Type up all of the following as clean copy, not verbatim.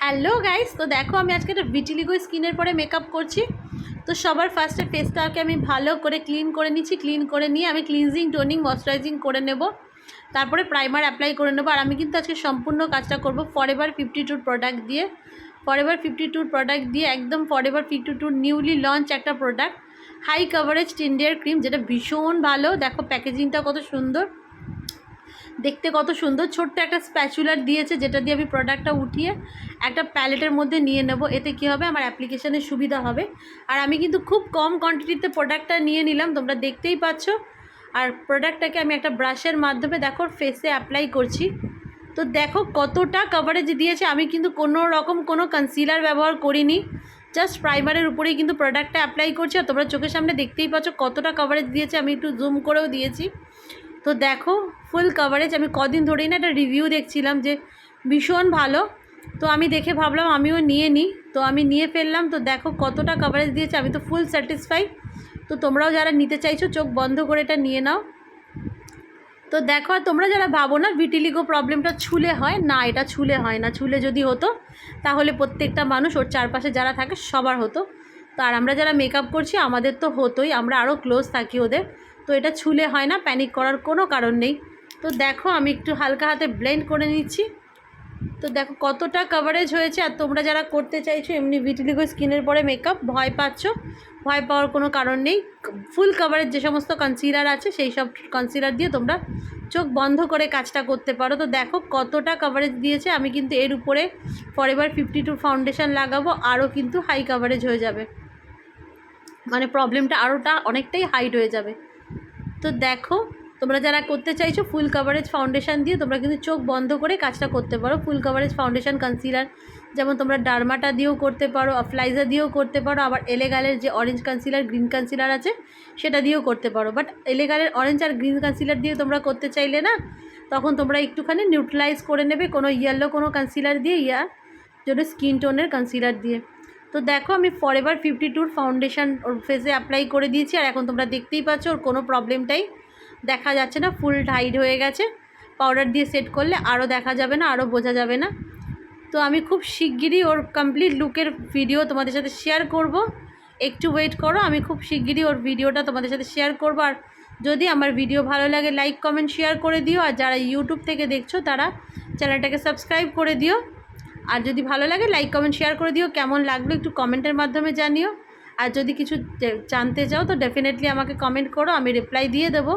Hello guys, তো দেখো আমি আজকে একটা ভিটিলিগো স্কিনের পরে মেকআপ করছি। তো সবার ফার্স্টে ফেসটাকে আমি ভালো করে ক্লিন করে নিচ্ছি। ক্লিন করে নিয়ে আমি ক্লিনজিং, টোনিং, ময়শ্চারাইজিং করে নেব। তারপরে প্রাইমার অ্যাপ্লাই করে নেবো। আর আমি কিন্তু আজকে সম্পূর্ণ কাজটা করব ফরএভার 52 প্রোডাক্ট দিয়ে। ফরএভার 52 প্রোডাক্ট দিয়ে একদম ফরএভার 52 নিউলি লঞ্চ একটা product, high coverage tinted cream, যেটা ভীষণ ভালো। দেখো প্যাকেজিংটা কত সুন্দর, দেখতে কত সুন্দর। ছোট্ট একটা স্প্যাচুলার দিয়েছে, যেটা দিয়ে আমি প্রোডাক্টটা উঠিয়ে একটা প্যালেটের মধ্যে নিয়ে নেব। এতে কী হবে, আমার অ্যাপ্লিকেশানের সুবিধা হবে। আর আমি কিন্তু খুব কম কোয়ান্টিটিতে প্রোডাক্টটা নিয়ে নিলাম, তোমরা দেখতেই পাচ্ছ। আর প্রোডাক্টটাকে আমি একটা ব্রাশের মাধ্যমে দেখো ফেসে অ্যাপ্লাই করছি। তো দেখো কতটা কভারেজ দিয়েছে। আমি কিন্তু কোনো রকম কোনো কনসিলার ব্যবহার করিনি, জাস্ট প্রাইমারের উপরেই কিন্তু প্রোডাক্টটা অ্যাপ্লাই করছি। আর তোমরা চোখের সামনে দেখতেই পাচ্ছ কতটা কভারেজ দিয়েছে। আমি একটু জুম করেও দিয়েছি। তো দেখো ফুল কভারেজ। আমি কদিন ধরেই না একটা রিভিউ দেখছিলাম যে ভীষণ ভালো, তো আমি দেখে ভাবলাম আমিও নিয়ে নিই। তো আমি নিয়ে ফেললাম। তো দেখো কতটা কভারেজ দিয়েছে, আমি তো ফুল স্যাটিসফাই। তো তোমরাও যারা নিতে চাইছো চোখ বন্ধ করে এটা নিয়ে নাও। তো দেখো, আর তোমরা যারা ভাবো না ভিটিলিগো প্রবলেমটা ছুলে হয়, না এটা ছুলে হয় না। ছুলে যদি হতো তাহলে প্রত্যেকটা মানুষ ওর চারপাশে যারা থাকে সবার হতো। তো আর আমরা যারা মেকআপ করছি আমাদের তো হতোই, আমরা আরও ক্লোজ থাকি ওদের। তো এটা ছুলে হয় না, প্যানিক করার কোনো কারণ নেই। তো দেখো আমি একটু হালকা হাতে ব্লেন্ড করে নিচ্ছি। তো দেখো কতটা কভারেজ হয়েছে। আর তোমরা যারা করতে চাইছো এমনি ভিটিলিগো স্কিনের পরে মেকআপ, ভয় পাচ্ছ, ভয় পাওয়ার কোনো কারণ নেই। ফুল কভারেজ যে সমস্ত কনসিলার আছে সেই সব কনসিলার দিয়ে তোমরা চোখ বন্ধ করে কাজটা করতে পারো। তো দেখো কতটা কভারেজ দিয়েছে। আমি কিন্তু এর উপরে ফরএভার 52 ফাউন্ডেশন লাগাবো, আরও কিন্তু হাই কভারেজ হয়ে যাবে, মানে প্রবলেমটা আরোটা অনেকটাই হাইড হয়ে যাবে। তো দেখো তোমরা যারা করতে চাইছো ফুল কভারেজ ফাউন্ডেশন দিয়ে তোমরা কিন্তু চোখ বন্ধ করে কাজটা করতে পারো। ফুল কভারেজ ফাউন্ডেশন কনসিলার যেমন তোমরা ডার্মাটা দিয়েও করতে পারো, অফলাইজা দিয়েও করতে পারো, আবার এলেগালের যে অরেঞ্জ কনসিলার, গ্রিন কনসিলার আছে সেটা দিয়েও করতে পারো। বাট এলেগালের অরেঞ্জ আর গ্রিন কনসিলার দিয়ে তোমরা করতে চাইলে না, তখন তোমরা একটুখানি নিউট্রালাইজ করে নেবে কোনো ইয়েলো কোনো কনসিলার দিয়ে, যদি স্কিন টোনের কনসিলার দিয়ে। তো দেখো আমি ফরএভার 52 ফাউন্ডেশন ওর ফেসে অ্যাপ্লাই করে দিয়েছি। আর এখন তোমরা দেখতেই পাচ্ছ ওর কোনো প্রবলেমটাই দেখা যাচ্ছে না, ফুল হাইড হয়ে গেছে। পাউডার দিয়ে সেট করলে আরও দেখা যাবে না, আরও বোঝা যাবে না। তো আমি খুব শিগগিরই ওর কমপ্লিট লুকের ভিডিও তোমাদের সাথে শেয়ার করব। একটু ওয়েট করো, আমি খুব শিগগিরই ওর ভিডিওটা তোমাদের সাথে শেয়ার করব। আর যদি আমার ভিডিও ভালো লাগে লাইক কমেন্ট শেয়ার করে দিও। আর যারা ইউটিউব থেকে দেখছো তারা চ্যানেলটাকে সাবস্ক্রাইব করে দিও। আর যদি ভালো লাগে লাইক কমেন্ট শেয়ার করে দিও। কেমন লাগলো একটু কমেন্টের মাধ্যমে জানিও। আর যদি কিছু জানতে চাও তো ডেফিনেটলি আমাকে কমেন্ট করো, আমি রিপ্লাই দিয়ে দেবো।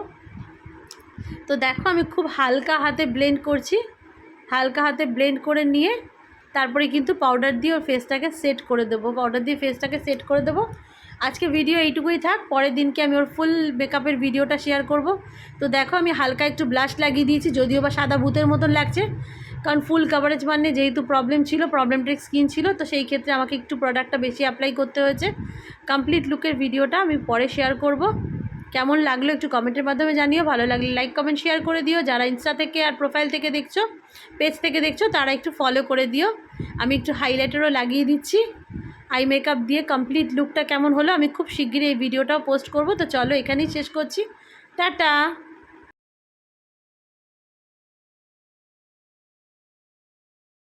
তো দেখো আমি খুব হালকা হাতে ব্লেন্ড করছি। হালকা হাতে ব্লেন্ড করে নিয়ে তারপরে কিন্তু পাউডার দিয়ে ওর ফেসটাকে সেট করে দেবো। পাউডার দিয়ে ফেসটাকে সেট করে দেবো। আজকে ভিডিও এইটুকুই থাক, পরের দিনকে আমি ওর ফুল মেকআপের ভিডিওটা শেয়ার করব। তো দেখো আমি হালকা একটু ব্লাশ লাগিয়ে দিয়েছি, যদিও বা সাদা ভূতের মতন লাগছে, কারণ ফুল কভারেজ মানে যেহেতু প্রবলেমটা স্কিন ছিল, তো সেই ক্ষেত্রে আমাকে একটু প্রোডাক্টটা বেশি অ্যাপ্লাই করতে হয়েছে। কমপ্লিট লুকের ভিডিওটা আমি পরে শেয়ার করব। কেমন লাগলো একটু কমেন্টের মাধ্যমে জানিও। ভালো লাগলে লাইক কমেন্ট শেয়ার করে দিও। যারা ইনস্টা থেকে আর প্রোফাইল থেকে দেখছো, পেজ থেকে দেখছো, তারা একটু ফলো করে দিও। আমি একটু হাইলাইটারও লাগিয়ে দিচ্ছি। আই মেকআপ দিয়ে কমপ্লিট লুকটা কেমন হলো আমি খুব শিগগিরই এই ভিডিওটাও পোস্ট করব। তো চলো এখানেই শেষ করছি, টাটা।